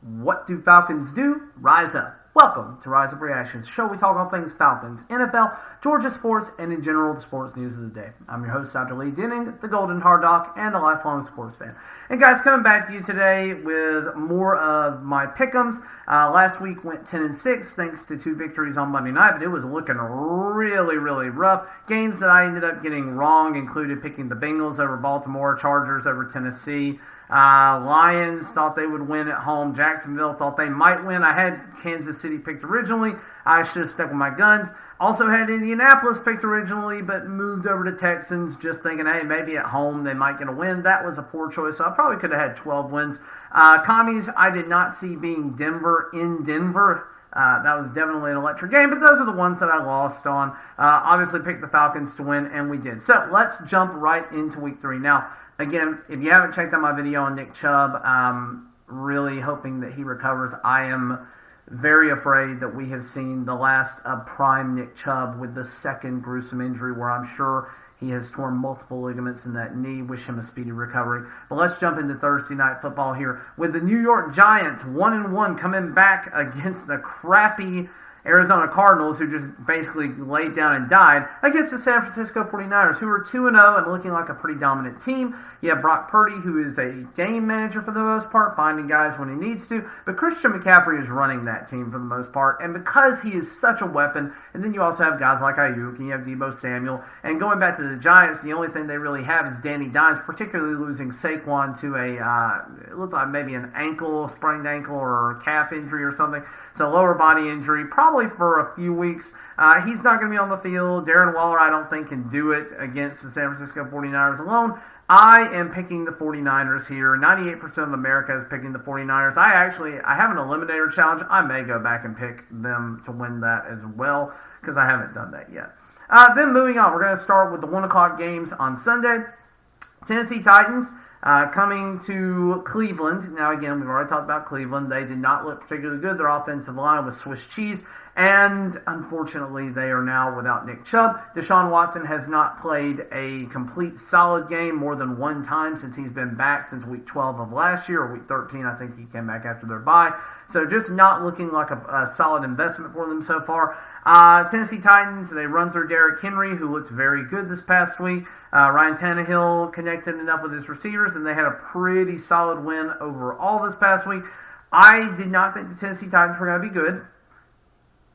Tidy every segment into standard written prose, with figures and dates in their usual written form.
What do Falcons do? Rise up. Welcome to Rise Up Reactions, show we talk all things Falcons, NFL, Georgia sports, and in general the sports news of the day. I'm your host, Dr. Lee Denning, the Golden Hard Doc, and a lifelong sports fan. And guys, coming back to you today with more of my pick'ems. Last week went 10-6 thanks to 2 victories on Monday night, but it was looking really rough. Games that I ended up getting wrong included picking the Bengals over Baltimore, Chargers over Tennessee. Lions thought they would win at home. Jacksonville thought they might win. I had Kansas City picked originally. I should have stuck with my guns. Also had Indianapolis picked originally, but moved over to Texans, just thinking, hey, maybe at home they might get a win. That was a poor choice, so I probably could have had 12 wins. Commies, I did not see being Denver in Denver. That was definitely an electric game, but those are the ones that I lost on. Obviously picked the Falcons to win, and we did. So let's jump right into week 3. Now, again, if you haven't checked out my video on Nick Chubb, really hoping that he recovers. I am very afraid that we have seen the last of prime Nick Chubb with the second gruesome injury where I'm sure he has torn multiple ligaments in that knee. Wish him a speedy recovery. But let's jump into Thursday Night Football here with the New York Giants 1-1 coming back against the crappy Arizona Cardinals, who just basically laid down and died, against the San Francisco 49ers, who are 2-0 and looking like a pretty dominant team. You have Brock Purdy, who is a game manager for the most part, finding guys when he needs to, but Christian McCaffrey is running that team for the most part, and because he is such a weapon, and then you also have guys like Ayuk, and you have Deebo Samuel, and going back to the Giants, the only thing they really have is Danny Dimes, particularly losing Saquon to it looks like maybe an sprained ankle or calf injury or something, so lower body injury, probably for a few weeks. He's not going to be on the field. Darren Waller, I don't think, can do it against the San Francisco 49ers alone. I am picking the 49ers here. 98% of America is picking the 49ers. I have an eliminator challenge. I may go back and pick them to win that as well because I haven't done that yet. Then moving on, we're going to start with the 1 o'clock games on Sunday. Tennessee Titans coming to Cleveland. Now, again, we've already talked about Cleveland. They did not look particularly good. Their offensive line was Swiss cheese. And unfortunately, they are now without Nick Chubb. Deshaun Watson has not played a complete solid game more than one time since he's been back since week 12 of last year, or week 13. I think he came back after their bye. So just not looking like a solid investment for them so far. Tennessee Titans, they run through Derrick Henry, who looked very good this past week. Ryan Tannehill connected enough with his receivers, and they had a pretty solid win overall this past week. I did not think the Tennessee Titans were going to be good.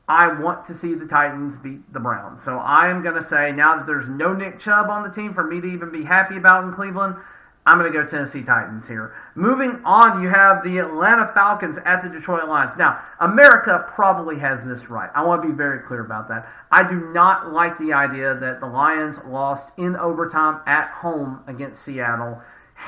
I want to see the Titans beat the Browns. So I am going to say, now that there's no Nick Chubb on the team for me to even be happy about in Cleveland, I'm going to go Tennessee Titans here. Moving on, you have the Atlanta Falcons at the Detroit Lions. Now, America probably has this right. I want to be very clear about that. I do not like the idea that the Lions lost in overtime at home against Seattle.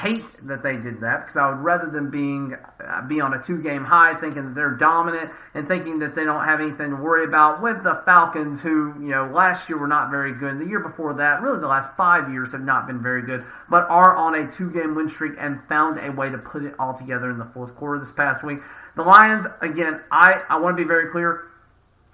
Hate that they did that because I would rather them be on a 2-game high thinking that they're dominant and thinking that they don't have anything to worry about with the Falcons who, last year were not very good. And the year before that, really the last 5 years have not been very good, but are on a 2-game win streak and found a way to put it all together in the fourth quarter this past week. The Lions, again, I want to be very clear.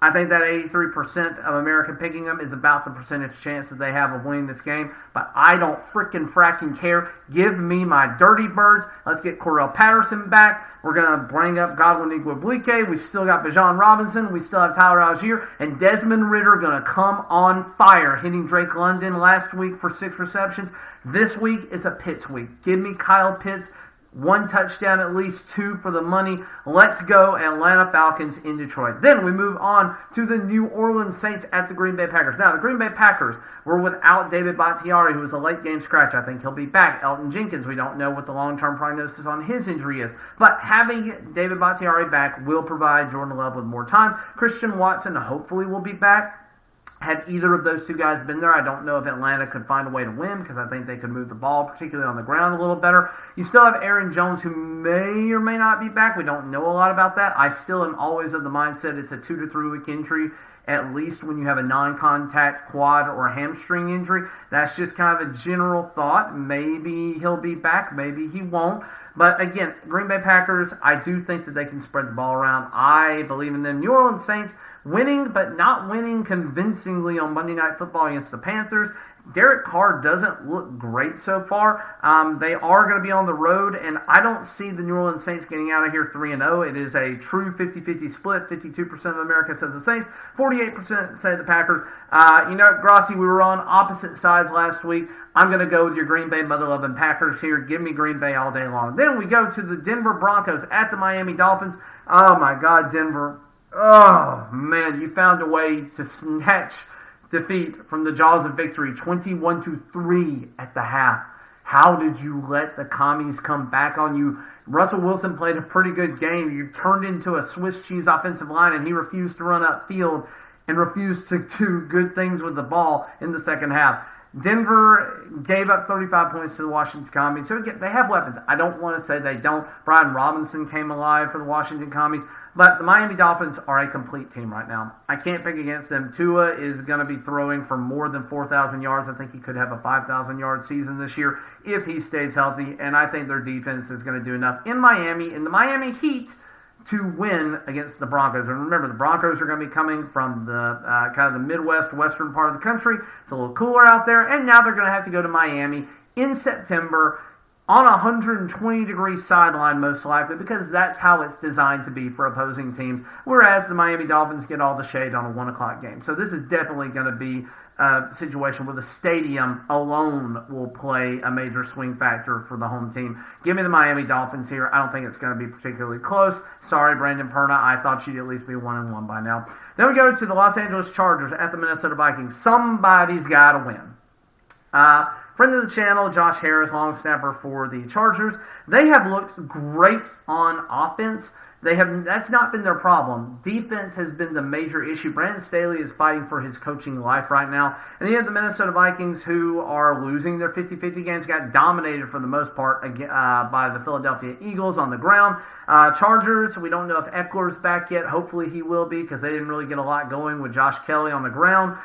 I think that 83% of America picking them is about the percentage chance that they have of winning this game. But I don't fracking care. Give me my Dirty Birds. Let's get Cordarrelle Patterson back. We're going to bring up Godwin Igwebuike. We've still got Bijan Robinson. We still have Tyler Algier. And Desmond Ridder going to come on fire, hitting Drake London last week for 6 receptions. This week is a Pitts week. Give me Kyle Pitts. 1 touchdown, at least 2 for the money. Let's go Atlanta Falcons in Detroit. Then we move on to the New Orleans Saints at the Green Bay Packers. Now, the Green Bay Packers were without David Bakhtiari, who was a late game scratch. I think he'll be back. Elton Jenkins, we don't know what the long-term prognosis on his injury is. But having David Bakhtiari back will provide Jordan Love with more time. Christian Watson hopefully will be back. Had either of those 2 guys been there, I don't know if Atlanta could find a way to win because I think they could move the ball, particularly on the ground, a little better. You still have Aaron Jones, who may or may not be back. We don't know a lot about that. I still am always of the mindset it's a 2 to 3 week injury, at least when you have a non-contact quad or hamstring injury. That's just kind of a general thought. Maybe he'll be back, maybe he won't. But again, Green Bay Packers, I do think that they can spread the ball around. I believe in them. New Orleans Saints winning, but not winning convincingly on Monday Night Football against the Panthers. Derek Carr doesn't look great so far. They are going to be on the road, and I don't see the New Orleans Saints getting out of here 3-0. It is a true 50-50 split. 52% of America says the Saints, 48% say the Packers. Grossi, we were on opposite sides last week. I'm going to go with your Green Bay mother-loving Packers here. Give me Green Bay all day long. Then we go to the Denver Broncos at the Miami Dolphins. Oh, my God, Denver. Oh, man, you found a way to snatch defeat from the jaws of victory, 21-3 at the half. How did you let the commies come back on you? Russell Wilson played a pretty good game. You turned into a Swiss cheese offensive line, and he refused to run upfield and refused to do good things with the ball in the second half. Denver gave up 35 points to the Washington Commies. So again, they have weapons. I don't want to say they don't. Brian Robinson came alive for the Washington Commies. But the Miami Dolphins are a complete team right now. I can't pick against them. Tua is going to be throwing for more than 4,000 yards. I think he could have a 5,000-yard season this year if he stays healthy. And I think their defense is going to do enough in the Miami Heat, to win against the Broncos. And remember, the Broncos are going to be coming from the kind of the Midwest, western part of the country. It's a little cooler out there. And now they're going to have to go to Miami in September on a 120-degree sideline, most likely, because that's how it's designed to be for opposing teams, whereas the Miami Dolphins get all the shade on a 1 o'clock game. So this is definitely going to be a situation where the stadium alone will play a major swing factor for the home team. Give me the Miami Dolphins here. I don't think it's going to be particularly close. Sorry, Brandon Perna. I thought you'd at least be 1-1 by now. Then we go to the Los Angeles Chargers at the Minnesota Vikings. Somebody's got to win. Friend of the channel, Josh Harris, long snapper for the Chargers. They have looked great on offense. That's not been their problem. Defense has been the major issue. Brandon Staley is fighting for his coaching life right now. And then you have the Minnesota Vikings, who are losing their 50-50 games, got dominated for the most part by the Philadelphia Eagles on the ground. Chargers, we don't know if Eckler's back yet. Hopefully he will be, because they didn't really get a lot going with Josh Kelly on the ground.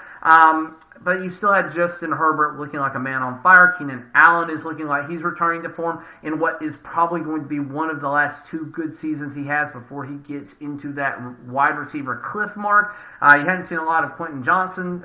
But you still had Justin Herbert looking like a man on fire. Keenan Allen is looking like he's returning to form in what is probably going to be one of the last 2 good seasons he has before he gets into that wide receiver cliff mark. You hadn't seen a lot of Quentin Johnston,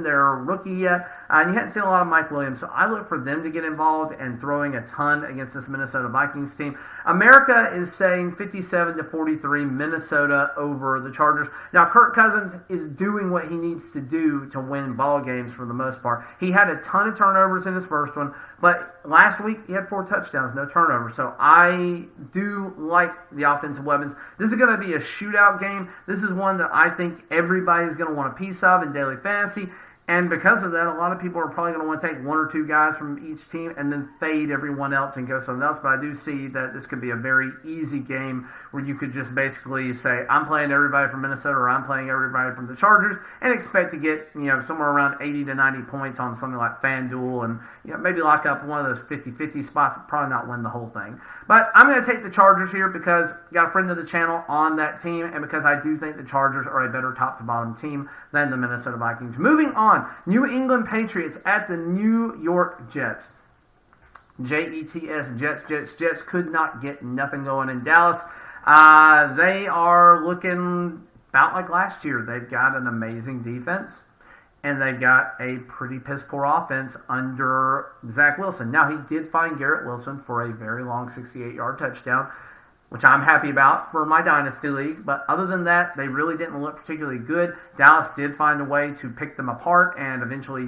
their rookie yet. And you hadn't seen a lot of Mike Williams. So I look for them to get involved and throwing a ton against this Minnesota Vikings team. America is saying 57-43 Minnesota over the Chargers. Now, Kirk Cousins is doing what he needs to do to win ball games for the most part. He had a ton of turnovers in his first one, but last week he had 4 touchdowns, no turnovers. So I do like the offensive weapons. This is going to be a shootout game. This is one that I think everybody is going to want a piece of in daily fantasy. And because of that, a lot of people are probably going to want to take 1 or 2 guys from each team and then fade everyone else and go something else. But I do see that this could be a very easy game where you could just basically say, I'm playing everybody from Minnesota or I'm playing everybody from the Chargers, and expect to get somewhere around 80 to 90 points on something like FanDuel, and maybe lock up one of those 50-50 spots, but probably not win the whole thing. But I'm going to take the Chargers here because I got a friend of the channel on that team, and because I do think the Chargers are a better top-to-bottom team than the Minnesota Vikings. Moving on. New England Patriots at the New York Jets. Jets, Jets could not get nothing going in Dallas. They are looking about like last year. They've got an amazing defense, and they've got a pretty piss-poor offense under Zach Wilson. Now, he did find Garrett Wilson for a very long 68-yard touchdown, which I'm happy about for my Dynasty League. But other than that, they really didn't look particularly good. Dallas did find a way to pick them apart and eventually,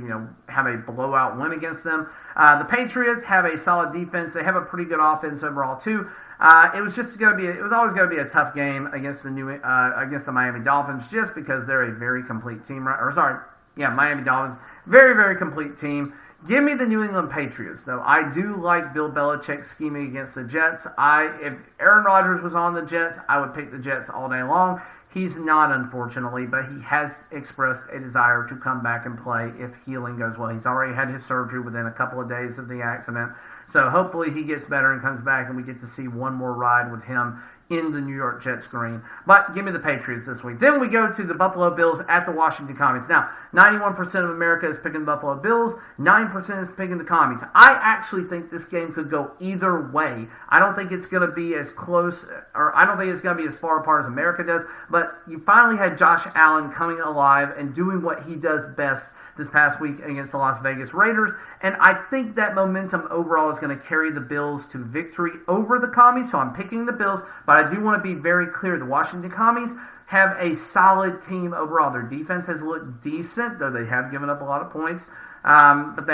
have a blowout win against them. The Patriots have a solid defense. They have a pretty good offense overall, too. It was always going to be a tough game against the Miami Dolphins, just because they're a very complete team. Miami Dolphins, very, very complete team. Give me the New England Patriots, though. I do like Bill Belichick scheming against the Jets. If Aaron Rodgers was on the Jets, I would pick the Jets all day long. He's not, unfortunately, but he has expressed a desire to come back and play if healing goes well. He's already had his surgery within a couple of days of the accident. So hopefully he gets better and comes back, and we get to see one more ride with him in the New York Jets green. But give me the Patriots this week. Then we go to the Buffalo Bills at the Washington Commies. Now, 91% of America is picking the Buffalo Bills. 9% is picking the Commies. I actually think this game could go either way. I don't think it's going to be as close, or I don't think it's going to be as far apart as America does. But but you finally had Josh Allen coming alive and doing what he does best this past week against the Las Vegas Raiders, and I think that momentum overall is going to carry the Bills to victory over the Commies, so I'm picking the Bills, but I do want to be very clear. The Washington Commies have a solid team overall. Their defense has looked decent, though they have given up a lot of points, but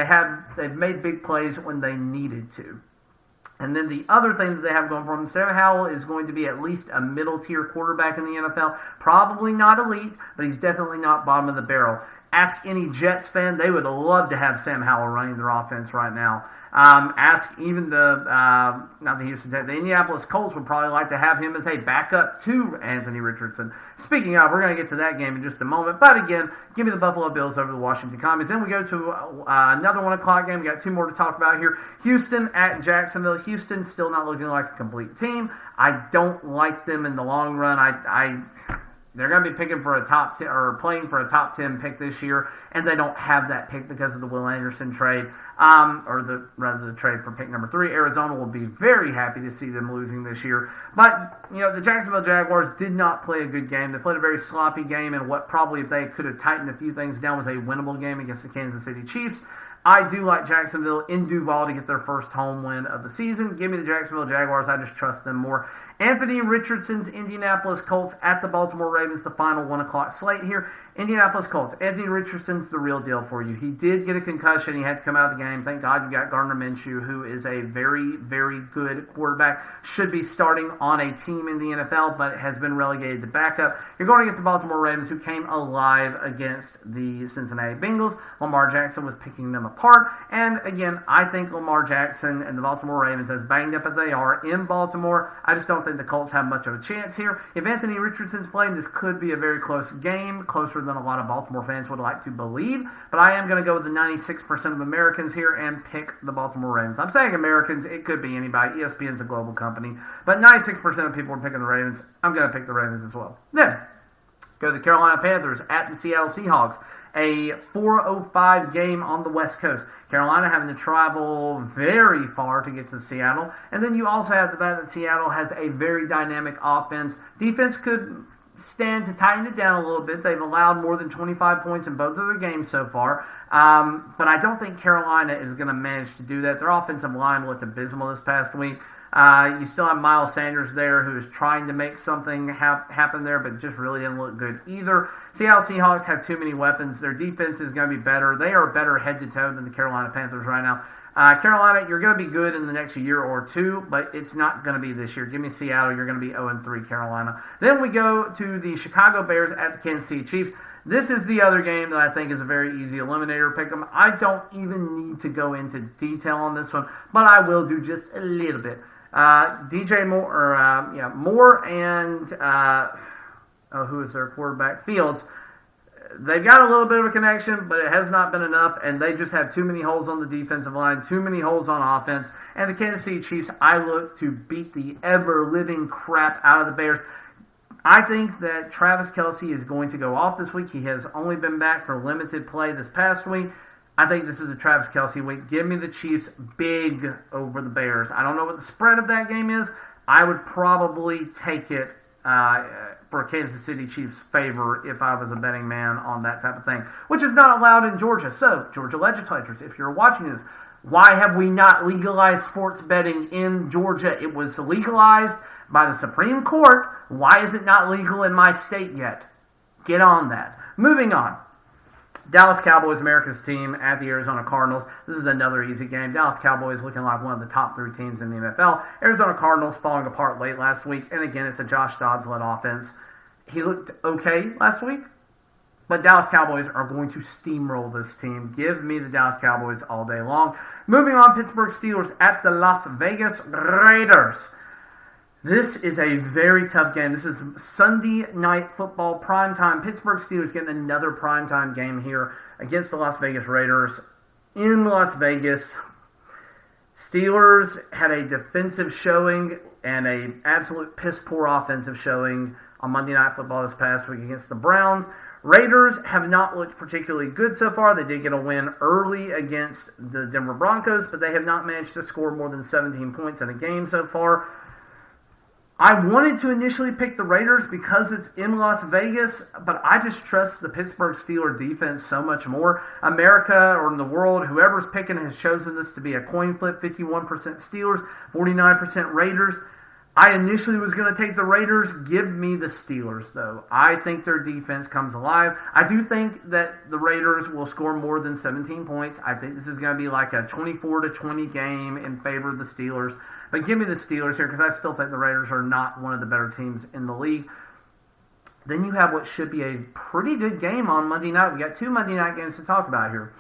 they've made big plays when they needed to. And then the other thing that they have going for them, Sam Howell is going to be at least a middle-tier quarterback in the NFL. Probably not elite, but he's definitely not bottom of the barrel. Ask any Jets fan, they would love to have Sam Howell running their offense right now. Ask even the Indianapolis Colts would probably like to have him as a backup to Anthony Richardson. Speaking of, we're going to get to that game in just a moment. But again, give me the Buffalo Bills over the Washington Commies. Then we go to another 1 o'clock game. We got two more to talk about here. Houston at Jacksonville. Houston still not looking like a complete team. I don't like them in the long run. They're going to be picking for a top 10 or playing for a top 10 pick this year, and they don't have that pick because of the Will Anderson trade, the trade for pick number 3. Arizona will be very happy to see them losing this year. But the Jacksonville Jaguars did not play a good game. They played a very sloppy game, and what probably if they could have tightened a few things down was a winnable game against the Kansas City Chiefs. I do like Jacksonville in Duval to get their first home win of the season. Give me the Jacksonville Jaguars. I just trust them more. Anthony Richardson's Indianapolis Colts at the Baltimore Ravens, the final 1 o'clock slate here. Indianapolis Colts. Anthony Richardson's the real deal for you. He did get a concussion. He had to come out of the game. Thank God you got Gardner Minshew, who is a very, very good quarterback. Should be starting on a team in the NFL, but has been relegated to backup. You're going against the Baltimore Ravens, who came alive against the Cincinnati Bengals. Lamar Jackson was picking them apart. And again, I think Lamar Jackson and the Baltimore Ravens, as banged up as they are in Baltimore, I just don't think the Colts have much of a chance here. If Anthony Richardson's playing, this could be a very close game, closer than a lot of Baltimore fans would like to believe. But I am going to go with the 96% of Americans here and pick the Baltimore Ravens. I'm saying Americans, it could be anybody. ESPN's a global company. But 96% of people are picking the Ravens. I'm going to pick the Ravens as well. Then, go to the Carolina Panthers at the Seattle Seahawks. A 4:05 game on the West Coast. Carolina having to travel very far to get to Seattle. And then you also have the fact that Seattle has a very dynamic offense. Defense could stand to tighten it down a little bit. They've allowed more than 25 points in both of their games so far. But I don't think Carolina is going to manage to do that. Their offensive line looked abysmal this past week. You still have Miles Sanders there, who is trying to make something happen there, but just really didn't look good either. Seattle Seahawks have too many weapons. Their defense is going to be better. They are better head-to-toe than the Carolina Panthers right now. Carolina, you're going to be good in the next year or two, but it's not going to be this year. Give me Seattle. You're going to be 0-3 Carolina. Then we go to the Chicago Bears at the Kansas City Chiefs. This is the other game that I think is a very easy eliminator pick 'em. I don't even need to go into detail on this one, but I will do just a little bit. DJ Moore, Moore and who is their quarterback? Fields. They've got a little bit of a connection, but it has not been enough, and they just have too many holes on the defensive line, too many holes on offense. And the Kansas City Chiefs, I look to beat the ever-living crap out of the Bears. I think that Travis Kelce is going to go off this week. He has only been back for limited play this past week. I think this is a Travis Kelce week. Give me the Chiefs big over the Bears. I don't know what the spread of that game is. I would probably take it for Kansas City Chiefs' favor if I was a betting man on that type of thing, which is not allowed in Georgia. So, Georgia legislatures, if you're watching this, why have we not legalized sports betting in Georgia? It was legalized by the Supreme Court. Why is it not legal in my state yet? Get on that. Moving on. Dallas Cowboys, America's team, at the Arizona Cardinals. This is another easy game. Dallas Cowboys looking like one of the top 3 teams in the NFL. Arizona Cardinals falling apart late last week. And again, it's a Josh Dobbs-led offense. He looked okay last week, but Dallas Cowboys are going to steamroll this team. Give me the Dallas Cowboys all day long. Moving on, Pittsburgh Steelers at the Las Vegas Raiders. This is a very tough game. This is Sunday Night Football primetime. Pittsburgh Steelers getting another primetime game here against the Las Vegas Raiders in Las Vegas. Steelers had a defensive showing and an absolute piss-poor offensive showing on Monday Night Football this past week against the Browns. Raiders have not looked particularly good so far. They did get a win early against the Denver Broncos, but they have not managed to score more than 17 points in a game so far. I wanted to initially pick the Raiders because it's in Las Vegas, but I just trust the Pittsburgh Steelers defense so much more. America, or in the world, whoever's picking has chosen this to be a coin flip, 51% Steelers, 49% Raiders. I initially was going to take the Raiders. Give me the Steelers, though. I think their defense comes alive. I do think that the Raiders will score more than 17 points. I think this is going to be like a 24-20 game in favor of the Steelers. But give me the Steelers here because I still think the Raiders are not one of the better teams in the league. Then you have what should be a pretty good game on Monday night. We got 2 Monday night games to talk about here.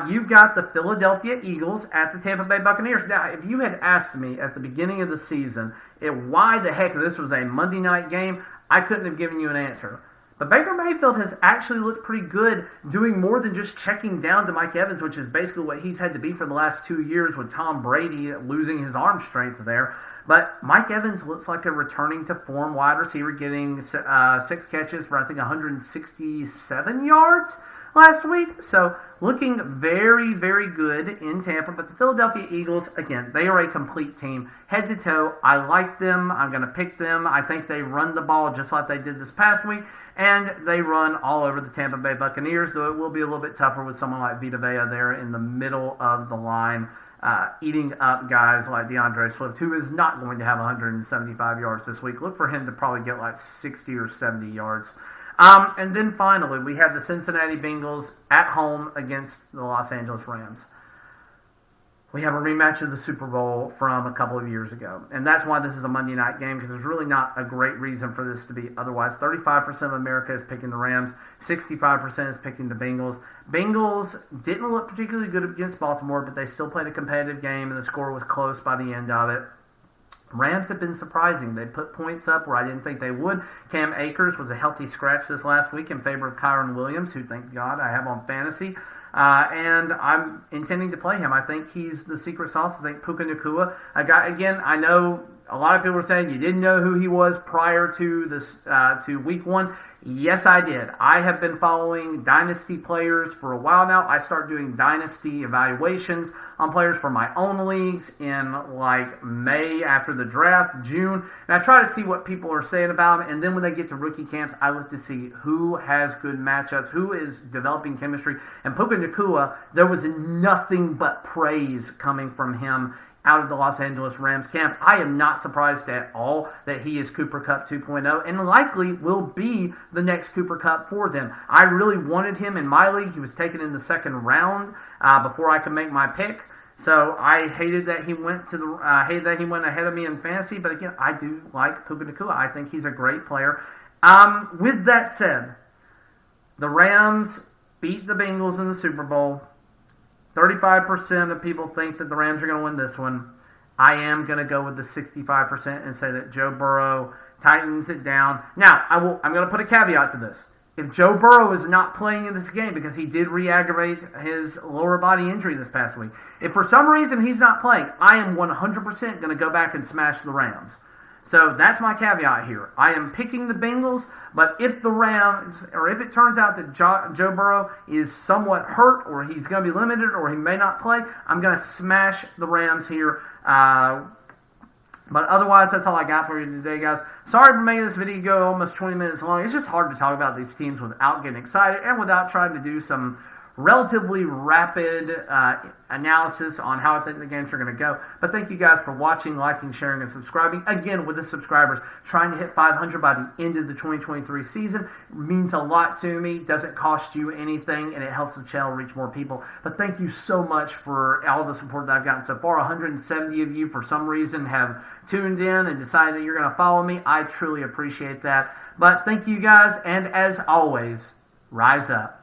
You've got the Philadelphia Eagles at the Tampa Bay Buccaneers. Now, if you had asked me at the beginning of the season why the heck this was a Monday night game, I couldn't have given you an answer. But Baker Mayfield has actually looked pretty good, doing more than just checking down to Mike Evans, which is basically what he's had to be for the last 2 years with Tom Brady losing his arm strength there. But Mike Evans looks like a returning to form wide receiver, getting 6 catches for, I think, 167 yards last week. So looking very, very good in Tampa. But the Philadelphia Eagles, again, they are a complete team. Head to toe, I like them. I'm going to pick them. I think they run the ball just like they did this past week. And they run all over the Tampa Bay Buccaneers. So it will be a little bit tougher with someone like Vita Vea there in the middle of the line, eating up guys like DeAndre Swift, who is not going to have 175 yards this week. Look for him to probably get like 60 or 70 yards. And then finally, we have the Cincinnati Bengals at home against the Los Angeles Rams. We have a rematch of the Super Bowl from a couple of years ago. And that's why this is a Monday night game, because there's really not a great reason for this to be otherwise. 35% of America is picking the Rams. 65% is picking the Bengals. Bengals didn't look particularly good against Baltimore, but they still played a competitive game, and the score was close by the end of it. Rams have been surprising. They put points up where I didn't think they would. Cam Akers was a healthy scratch this last week in favor of Kyron Williams, who, thank God, I have on fantasy. And I'm intending to play him. I think he's the secret sauce. I think Puka Nacua. I know a lot of people are saying you didn't know who he was prior to this to week 1. Yes, I did. I have been following Dynasty players for a while now. I start doing Dynasty evaluations on players for my own leagues in like May after the draft, June. And I try to see what people are saying about him. And then when they get to rookie camps, I look to see who has good matchups, who is developing chemistry. And Puka Nacua, there was nothing but praise coming from him out of the Los Angeles Rams camp. I am not surprised at all that he is Cooper Kupp 2.0 and likely will be the next Cooper Kupp for them. I really wanted him in my league. He was taken in the second round before I could make my pick. So I hated that he went ahead of me in fantasy. But again, I do like Puka Nacua. I think he's a great player. With that said, the Rams beat the Bengals in the Super Bowl. 35% of people think that the Rams are going to win this one. I am going to go with the 65% and say that Joe Burrow tightens it down. Now, I'm going to put a caveat to this. If Joe Burrow is not playing in this game because he did re-aggravate his lower body injury this past week, if for some reason he's not playing, I am 100% going to go back and smash the Rams. So that's my caveat here. I am picking the Bengals, but if the Rams, or if it turns out that Joe Burrow is somewhat hurt, or he's going to be limited, or he may not play, I'm going to smash the Rams here. But otherwise, that's all I got for you today, guys. Sorry for making this video go almost 20 minutes long. It's just hard to talk about these teams without getting excited and without trying to do some relatively rapid analysis on how I think the games are going to go. But thank you guys for watching, liking, sharing, and subscribing. Again, with the subscribers, trying to hit 500 by the end of the 2023 season means a lot to me. Doesn't cost you anything, and it helps the channel reach more people. But thank you so much for all the support that I've gotten so far. 170 of you, for some reason, have tuned in and decided that you're going to follow me. I truly appreciate that. But thank you guys, and as always, rise up.